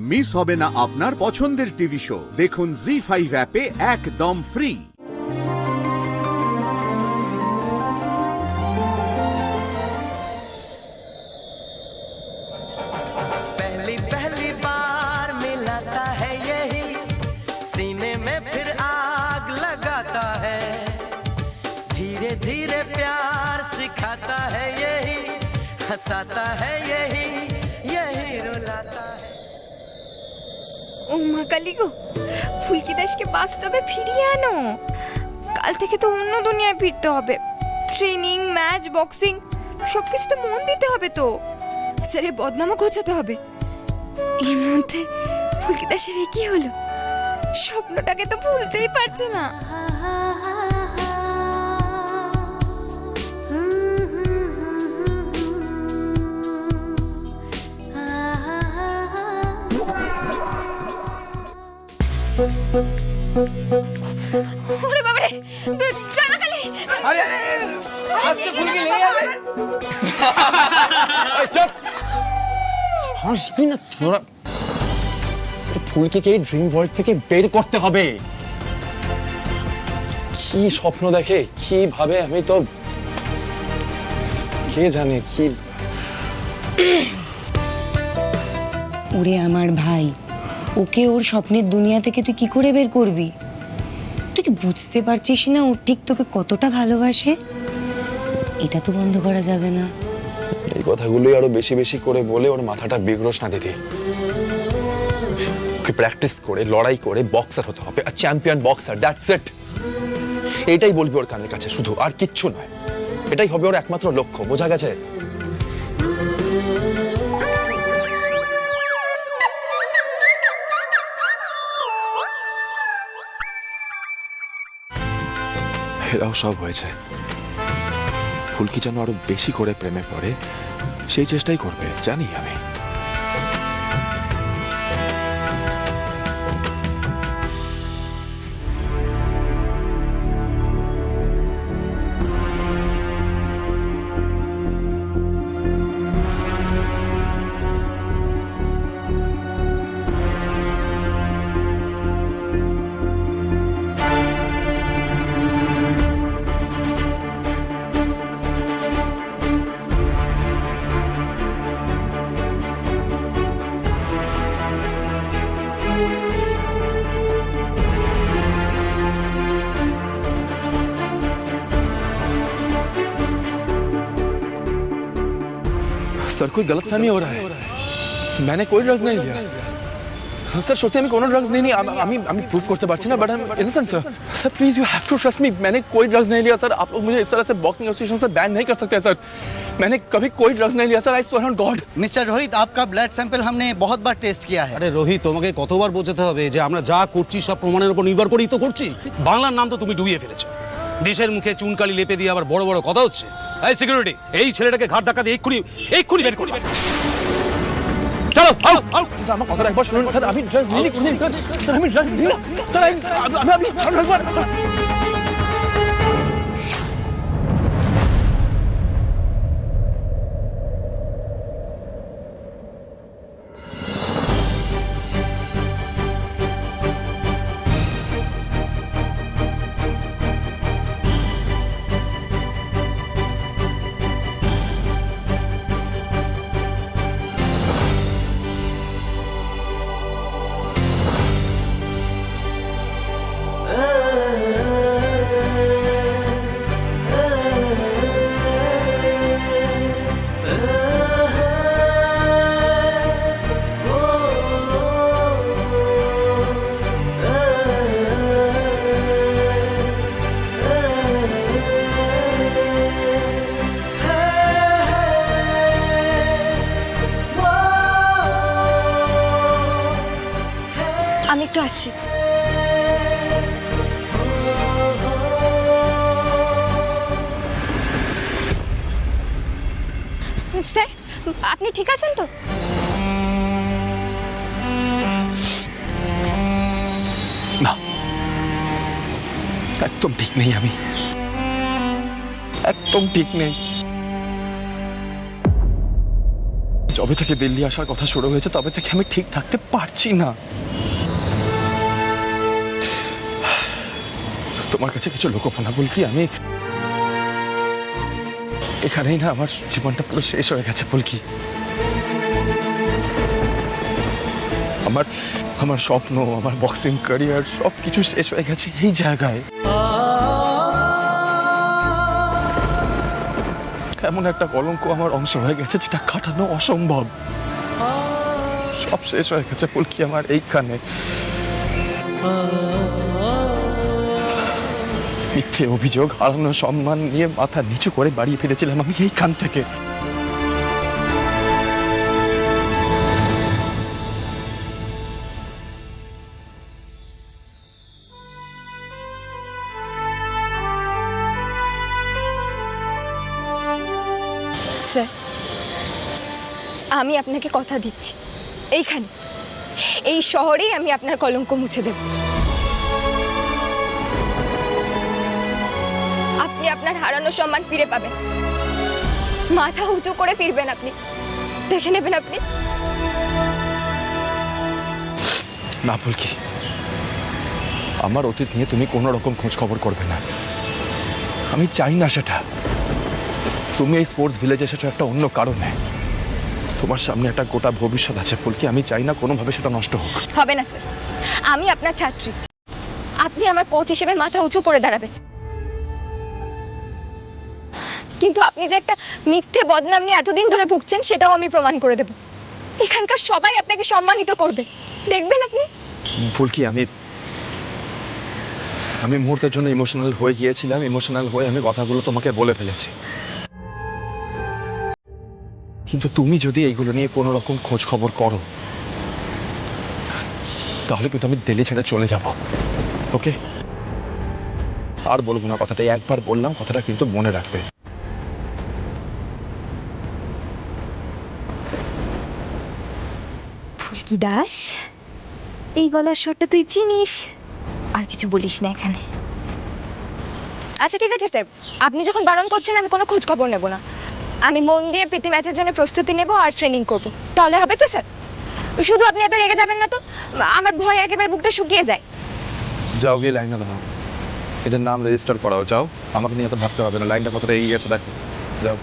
Miss হবে না আপনার পছন্দের টিভি শো। দেখুন জি5 অ্যাপে একদম ফ্রি। पहली पहली बार मिलाता है यही, सीने में फिर आग लगाता है, धीरे धीरे प्यार सिखाता है यही, हंसाता है यही, यही रुलाता है। ও মা কালী গো, ফুলকি দাসকে বাস্তবে ফিরিয়ে আনো। কাল থেকে তো অন্য দুনিয়ায় ফিরতে হবে। ট্রেনিং, ম্যাচ, বক্সিং সবকিছু তো মন দিতে হবে তো। স্যারের বদনামও ঘোচাতে হবে। এর মধ্যে ফুলকি দাসের কি হলো? স্বপ্নটাকে তো ভুলতেই পারছে না। ওরে বাবা রে, জানা কালি। আরে আস্তে ফুলকি লেগে যাবে। এই চুপ, হাসবি না তোরা। ফুলকিকে এই ড্রিম ওয়ার্ল্ড থেকে বের করতে হবে। কি স্বপ্ন দেখে, কি ভাবে, আমি তো কে জানে কি। ওরে আমার ভাই, ওকে ওর স্বপ্নের দুনিয়া থেকে তুই কি করে বের করবি? তুই কি বুঝতে পারছিস না ও ঠিক তোকে কতটা ভালোবাসে? এটা তো বন্ধ করা যাবে না। এই কথাগুলোই আরো বেশি বেশি করে বলে ওর মাথাটা বিগড়োস না দিদি। ওকে প্র্যাকটিস করে, লড়াই করে বক্সার হতে হবে, আর চ্যাম্পিয়ন বক্সার, দ্যাটস ইট। এটাই বলবি ওর কানের কাছে, শুধু আর কিচ্ছু নয়। এটাই হবে ওর একমাত্র লক্ষ্য, বোঝা গেছে? এরাও সব হয়েছে। ফুলকি যেন আরো বেশি করে প্রেমে পড়ে সেই চেষ্টাই করবে, জানি আমি। सर कोई गलतफहमी हो रहा है। मैंने कोई ड्रग्स नहीं लिया। सर সত্যি আমি কোনো ড্রাগস নিইনি। আমি প্রুভ করতে পারছি না, but I am innocent sir. Sir please you have to trust me. मैंने कोई ड्रग्स नहीं लिया सर। आप लोग मुझे इस तरह से बॉक्सिंग एसोसिएशन से बैन नहीं कर सकते सर। मैंने कभी कोई ड्रग्स नहीं लिया sir. I swear on God. Mister Rohit, आपका ব্লাড স্যাম্পল हमने बहुत बार টেস্ট किया है। আরে রোহিত, তোমাকে কতবার বোঝাতে হবে যে আমরা যা করছি সব প্রমাণের উপর নির্ভর করেই তো করছি। বাংলার নাম তো তুমি ডুবিয়ে ফেলেছো। দেশের মুখে চুনকালি লেপে দিয়ে আবার বড় বড় কথা হচ্ছে। এই সিকিউরিটি, এই ছেলেটাকে ঘাট ধাক্কা দিয়ে এক্ষুনি বের করো। চলো আও আও। স্যার আমার কথা একবার শুনুন স্যার। আমি ড্রাগস নিইনি কোনোদিন স্যার। স্যার আমি ড্রাগস নিই না স্যার। আমি ছাড়ুন একবার। আমি একটু আসছি। স্যার, আপনি ঠিক আছেন তো? না, একদম ঠিক নেই। আমি একদম ঠিক নেই। যবে থেকে দিল্লি আসার কথা শুরু হয়েছে তবে থেকে আমি ঠিক থাকতে পারছি না। তোমার কাছে কিছু লোকবো না বলকি, আমি এখানেই না আমার জীবনটা পুরো শেষ হয়ে গেছে বলকি। আমার আমার স্বপ্ন, আমার বক্সিং ক্যারিয়ার সব কিছু শেষ হয়ে গেছে এই জায়গায়। এমন একটা কলঙ্ক আমার অংশ হয়ে গেছে যেটা কাটানো অসম্ভব। সব শেষ হয়ে গেছে বলকি আমার এইখানে। মিথ্যে অভিযোগ, হারানো সম্মান নিয়ে মাথা নিচু করে বাড়ি ফিরেছিলাম আমি এইখান থেকে। স্যার, আমি আপনাকে কথা দিচ্ছি, এইখানে এই শহরেই আমি আপনার কলঙ্ক মুছে দেব। আপনি আপনার হারানো সম্মান ফিরে পাবেন, মাথা উঁচু করে ফিরবেন, আপনি দেখে নেবেন আপনি। না বলকি, আমার অতীত নিয়ে তুমি কোনো রকম খোঁজ খবর করবে না, আমি চাই না সেটা। তুমি এই স্পোর্টস ভিলেজে এসেছো একটা অন্য কারণে। তোমার সামনে একটা গোটা ভবিষ্যৎ আছে বলকি, আমি চাই না কোনোভাবে সেটা নষ্ট হোক। হবে না স্যার, আমি আপনার ছাত্রী, আপনি আমার কোচ হিসেবে মাথা উঁচু করে দাঁড়াবেন। কিন্তু আপনি যে একটা মিথ্যে বদনাম নিয়ে এতদিন ধরে ভুগছেন সেটাও আমি প্রমাণ করে দেব। এখানকার সবাই আপনাকে সম্মানিত করবে, দেখবেন আপনি। বলকি, আমি মুহূর্তের জন্য ইমোশনাল হয়ে গিয়েছিলাম, ইমোশনাল হয়ে আমি কথাগুলো তোমাকে বলে ফেলেছি। কিন্তু তুমি যদি এইগুলো নিয়ে কোনো রকম খোঁজ খবর করো তাহলে কিন্তু আমি দিল্লি ছেড়ে চলে যাব। ওকে? আর বলবো না কথাটা, একবার বললাম, কথাটা কিন্তু মনে রাখবে। ফুলকি দাস, এই গলার স্বরটা তুই চিনিস, আর কিছু বলিস না এখানে। আচ্ছা ঠিক আছে স্যার, আপনি যখন বারণ করছেন আমি কোনো খোঁজ খবর নেব না। আমি মন দিয়ে প্রীতি ম্যাচের জন্য প্রস্তুতি নেব আর ট্রেনিং করব, তাহলে হবে তো স্যার? শুধু আপনি এত রেগে যাবেন না তো, আমার ভয় একেবারে বুকটা শুকিয়ে যায়। যাও গিয়ে লাইনটা দাও, এটার নাম রেজিস্টার করাও। যাও, আমাকে নিয়ে তো ভাবতে হবে না, লাইনটা কতটা এগিয়ে গেছে দেখো। যাও।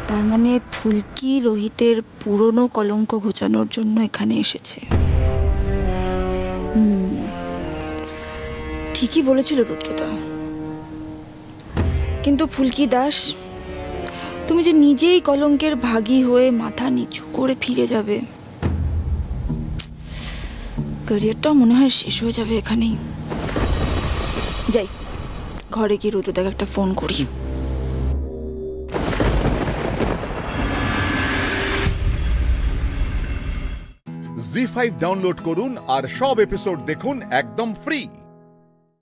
তার মানে ফুলকি রোহিতের পুরনো কলঙ্ক ঘোচানোর জন্য এখানে এসেছে। ঠিকই বলেছিল রুদ্রদা। কিন্তু ফুলকি দাস, তুমি যে নিজেই কলঙ্কের ভাগী হয়ে মাথা নিচু করে ফিরে যাবে, ক্যারিয়ারটাও মনে হয় শেষ হয়ে যাবে এখানেই। যাই, ঘরে গিয়ে রুদ্রদাকে একটা ফোন করি। জি5 ডাউনলোড করুন আর সব এপিসোড দেখুন একদম ফ্রি।